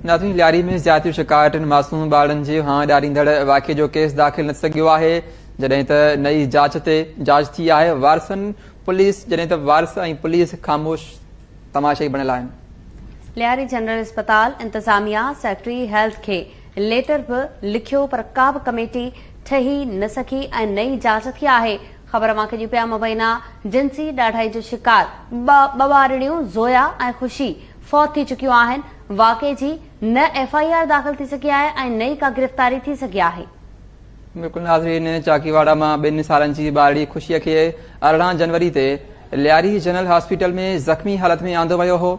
नाज़रीन, लियारी में ज़्यादती शिकायत मासूम ॿारनि जे हां ॾारींदड़ वाक़े जो केस दाख़िल न सघियो आहे, जॾहिं त नई जांच थी आहे। वारसनि पुलिस जॾहिं त वारस ऐं पुलिस ख़ामोश तमाशाई बणियल आहिनि। लियारी जनरल अस्पताल इंतजामिया सेक्रेटरी हेल्थ खे लेटर बि लिखियो, पर का बि कमेटी ठही न सघी ऐं नई जांच थी आहे। ख़बर मां कॼी पिया मुबैना जिन्सी ॾाढाई जो शिकार ॿ ॿारड़ियूं ज़ोया ऐं ख़ुशी फौत थी चुकियूं आहिनि। वाक़े जी न FIR दाख़िल थी सघी आहे ऐं नई का गिरफ़्तारी थी सघी आहे। बिल्कुलु नाज़रीन, चाकीवाड़ा मां 2 सालनि जी ॿारड़ी ख़ुशीअ खे 18 जनवरी ते लियारी जनरल हॉस्पिटल में ज़ख़्मी हालत में आंदो वियो हो,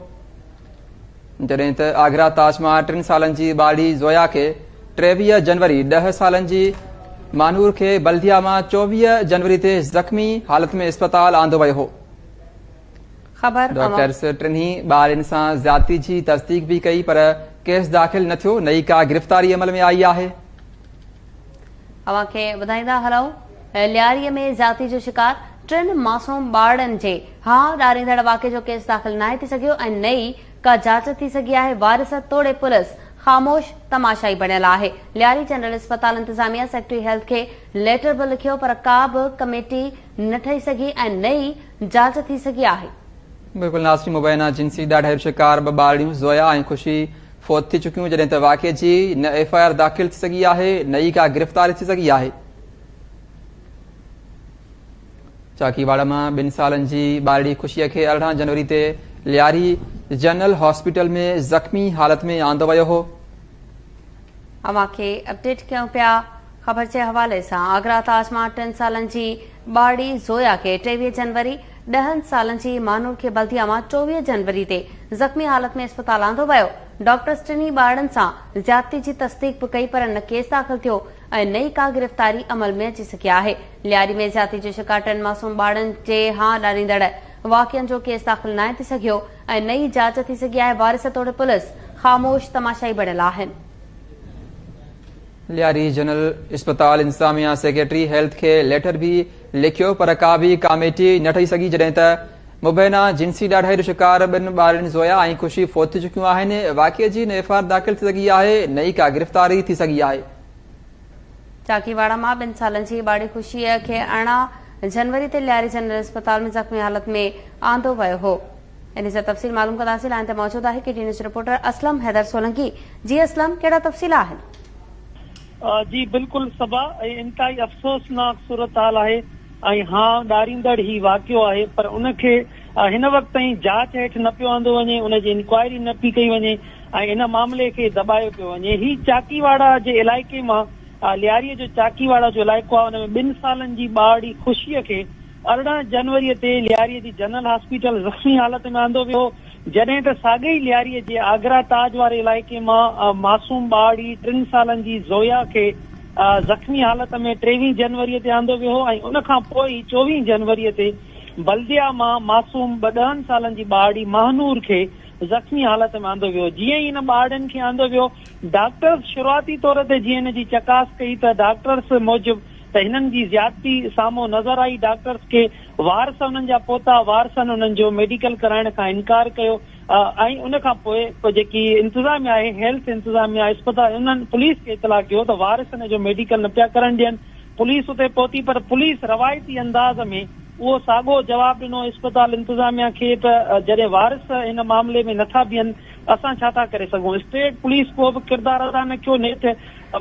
जॾहिं त आगरा ताज मां 3 सालनि जी ॿारड़ी ज़ोया खे 23 जनवरी, 10 सालनि जी मानूर खे बल्दिया मां 24 जनवरी ते ज़ख़्मी हालत में अस्पताल आंदो वियो हो। डॉक्टर्स टिन्ही ॿारनि सां ज़्यादती जी तस्दीक भी कई, पर केस दाख़िल न थियो। नई का गिरफ़्तारी अमल में आई आहे। अवां खे ॿुधाईंदा हलूं, लियारीअ में ज़्यादती जो शिकार 3 मासूम ॿारनि जे हां ॾारींदड़ वाक़े जो केस दाख़िल नाहे थी सघियो ऐं नई का जांच थी सघी आहे। वारिस तोड़े पुलिस ख़ामोश तमाशाई बणियल आहे। लियारी जनरल अस्पताल इंतजामिया सेक्रेटरी हेल्थ खे लेटर बि लिखियो, पर का बि कमेटी न ठही सघी ऐं नई जांच थी सघी आहे। बिल्कुलु नाज़रीन, मुबैना जिन्सी ॾाढे शिकार 2 ॿारड़ियूं ज़ोया ऐं ख़ुशी फौत थी चुकियूं, जॾहिं त वाक़े जी न FIR दाख़िल थी सघी आहे, नई का गिरफ़्तारी थी सघी आहे। चाकीवाड़ा मां 2 सालनि जी ॿारड़ी ख़ुशीअ खे 18 जनवरी ते लियारी जनरल हॉस्पिटल में ज़ख़्मी हालत में आंदो वियो हो। अवां खे अपडेट कयूं पिया ख़बर जे हवाले सां। आगरा ताज मां 3 सालनि जी ॿारड़ी ज़ोया खे 23 जनवरी, 10 सालनि जी मानूर खे बल्दिया मां 24 जनवरी ते ज़ख़्मी हालत में अस्पताल आंदो वियो। डॉक्टर्स टिन्ही ॿारनि सां ज़्यादती जी तस्दीक बि कई, पर न केस दाख़िल थियो ऐं नई का गिरफ़्तारी अमल में अची सघी आहे। लियारी में ज़्यादती जो शिकार 3 मासूम ॿारनि जे हां ॾारींदड़ वाक़िअनि जो केस दाख़िल नाहे थी सघियो ऐं नई जांच थी सघी आहे। वारिस तोड़े पुलिस ख़ामोश तमाशाई बणियल आहिनि। लियारी जनरल अस्पताल इंतजामिया सेक्रेटरी हेल्थ के लेटर भी लिखियो, पर का भी कमेटी न ठही सघी, जॾहिं त मुबैना जिन्सी ॾाढाई जो शिकार 2 ॿारनि ज़ोया ऐं ख़ुशी फौत थी चुकियूं आहिनि। वाक़े जी न FIR दाख़िल थी सघी आहे, नई का गिरफ़्तारी थी सघी आहे। चाकीवाड़ा मां 2 सालनि जी ॿारड़ी ख़ुशीअ खे 18 जनवरी ते लियारी जनरल अस्पताल में ज़ख़्मी हालत में आंदो वियो हो। इन जा तफ़सील मालूम कंदासीं। लाइन ते मौजूद आहे KT news reporter Aslam Haider Solanki. जी असलम, कहिड़ा तफ़सील आहिनि? जी बिल्कुल सबा, इंतहाई अफ़सोसनाक सूरत हाल आहे ऐं हां ॾारींदड़ ही वाक़ियो आहे, पर उनखे हिन वक़्त ताईं जांच हेठि न पियो आंदो वञे, उनजी इंक्वायरी न पई कई वञे ऐं इन मामले खे दॿायो पियो वञे। ही चाकीवाड़ा जे इलाइक़े मां लियारीअ जो चाकीवाड़ा जो इलाइक़ो आहे, हुन में 2 सालनि जी ॿारड़ी ख़ुशीअ खे 18 जनवरी ते लियारीअ जी जनरल हॉस्पिटल ज़ख़्मी हालत में आंदो वियो, जॾहिं त साॻई लियारीअ जे आगरा ताज वारे इलाइक़े मां मासूम ॿारड़ी 3 सालनि जी ज़ोया खे ज़ख़्मी हालत में 23 जनवरी ते आंदो वियो ऐं उनखां पोइ 24 जनवरी ते बल्दिया मां मासूम 10 सालनि जी ॿारड़ी महानूर खे ज़ख़्मी हालत में आंदो वियो। जीअं ई इन ॿारनि खे आंदो वियो, डॉक्टर्स शुरूआती तौर ते जीअं इन जी चकास कई त डॉक्टर्स मूजिबि त हिननि जी ज़्यादती साम्हूं नज़र आई। डॉक्टर्स खे वारस उन्हनि जा पोता वारसनि उन्हनि जो मेडिकल कराइण खां इनकार कयो ऐं उनखां पोइ जेकी इंतज़ामिया आहे, हेल्थ इंतज़ामिया अस्पताल, उन्हनि पुलिस खे इतला कयो त वारसनि जो मेडिकल न पिया करण ॾियनि। पुलिस उते पहुती, पर पुलिस रवायती अंदाज़ में उहो साॻियो जवाबु ॾिनो अस्पताल इंतज़ामिया खे त जॾहिं वारिस हिन मामले में नथा बीहनि, असां छा था करे सघूं। स्टेट पुलिस को बि किरदारु अदा न कयो। नेठि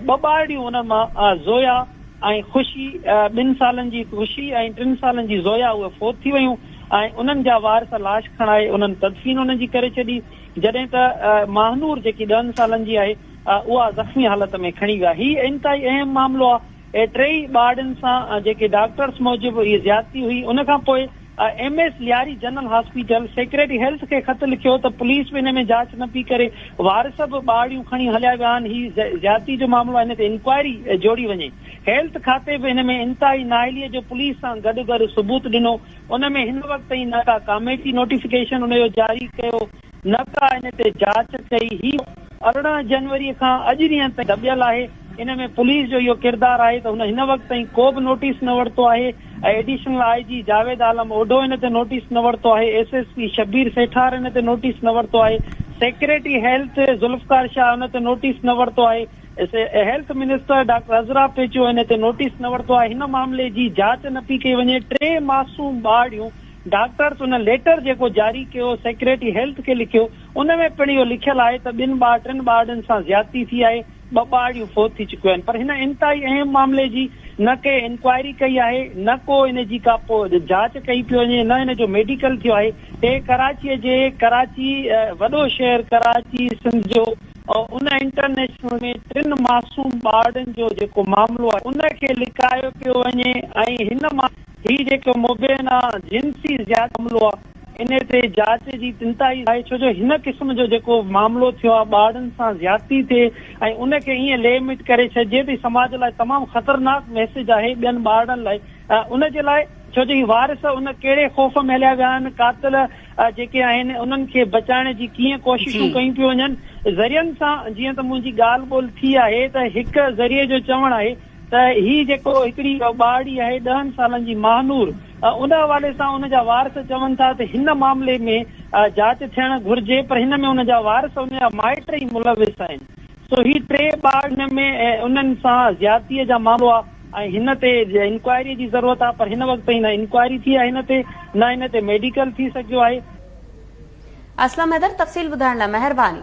2 ॿारड़ियूं उन मां ज़ोया ऐं ख़ुशी, 2 सालनि जी ख़ुशी ऐं 3 सालनि जी ज़ोया, उहे फौत थी वयूं ऐं उन्हनि जा वारिस लाश खणाए उन्हनि तदफ़ीन उन्हनि जी करे छॾी, जॾहिं त महानूर जेकी 10 सालनि जी आहे उहा ज़ख़्मी हालत में खणी विया। ही इंतहाई अहम मामिलो आहे। 3 ॿारनि सां जेके डॉक्टर्स मूजिबि इहा ज़्यादती हुई। उनखां पोइ MS Lyari general hospital secretary health खे ख़त लिखियो त पुलिस बि हिन में जांच न पई करे, वारिस बि ॿारड़ियूं खणी हलिया विया आहिनि। ही ज़्यादती जो मामिलो आहे, हिन ते इंक्वायरी जोड़ी वञे। हेल्थ खाते बि हिन में इंतहाई नाइलीअ जो पुलिस सां गॾु सबूत ॾिनो। उन में हिन वक़्त ताईं न का कमेटी नोटिफिकेशन उनजो जारी कयो, न का हिन ते जांच कई। ही 18 जनवरी खां अॼु ॾींहं ताईं दॿियल आहे। इन में पुलिस जो इहो किरदारु आहे त हुन हिन वक़्त ताईं को बि नोटिस न वरितो आहे ऐं एडिशनल IG जावेद आलम ओडो हिन ते नोटिस न वरितो आहे। SSP शबीर सेठार हिन ते नोटिस न वरितो आहे। सेक्रेटरी हेल्थ ज़ुल्फ़कार शाह उन ते नोटिस न वरितो आहे। हेल्थ मिनिस्टर डॉक्टर अज़रा पेचो इन ते नोटिस न वरितो आहे। हिन मामले जी जांच न पई कई वञे। 3 मासूम ॿारड़ियूं डॉक्टर्स उन लेटर जेको जारी कयो सेक्रेटरी हेल्थ खे लिखियो उन में पिण इहो लिखियल आहे त 2 ॿारनि सां ज्यादती थी आहे, 2 ॿारड़ियूं फोत थी चुकियूं आहिनि। पर हिन इंतहाई अहम मामले जी न के इंक्वायरी कई आहे, न को इन जी का जांच कई पई वञे, न इन जो मेडिकल थियो आहे। हे कराची वॾो शहर कराची सिंध जो उन इंटरनेशनल में 3 मासूम ॿारनि जो जेको मामलो आहे उन खे लिकायो पियो वञे ऐं हिन मां ही जेको मुबैना जिनसी ज़्यादती मामलो आहे इन ते जांच जी इंतहाई आहे। छो जो हिन क़िस्म जो जेको मामलो थियो आहे ॿारनि सां ज्यादती थिए ऐं उनखे ईअं लिमिट करे छॾिजे थी, समाज लाइ तमामु ख़तरनाक मैसेज आहे ॿियनि ॿारनि लाइ। उन जे लाइ छो जो ही वारिस उन कहिड़े ख़ौफ़ में हलिया विया आहिनि, कातिल जेके आहिनि उन्हनि खे बचाइण जी कीअं कोशिशूं कयूं पियूं वञनि ज़रियनि सां। जीअं त मुंहिंजी ॻाल्हि ॿोल थी आहे त हिकु ज़रिए जो चवणु आहे त ही जेको हिकिड़ी ॿारड़ी आहे 10 सालनि जी महानूर, उन हवाले सां उन जा वारिस चवनि था त हिन मामले में जांच थियणु घुर्जे, पर हिन में उन जा वारिस उन जा माइट ई मुलविस आहिनि। सो ही 3 ॿार हिन में उन्हनि सां ज्यादतीअ जा मामलो आहे ऐं हिन ते इंक्वायरी जी ज़रूरत आहे। पर हिन वक़्त ताईं न इंक्वायरी थी आहे हिन ते, न हिन ते मेडिकल थी सघियो आहे। असलम हैदर, तफ़सील ॿुधाइण लाइ महिरबानी।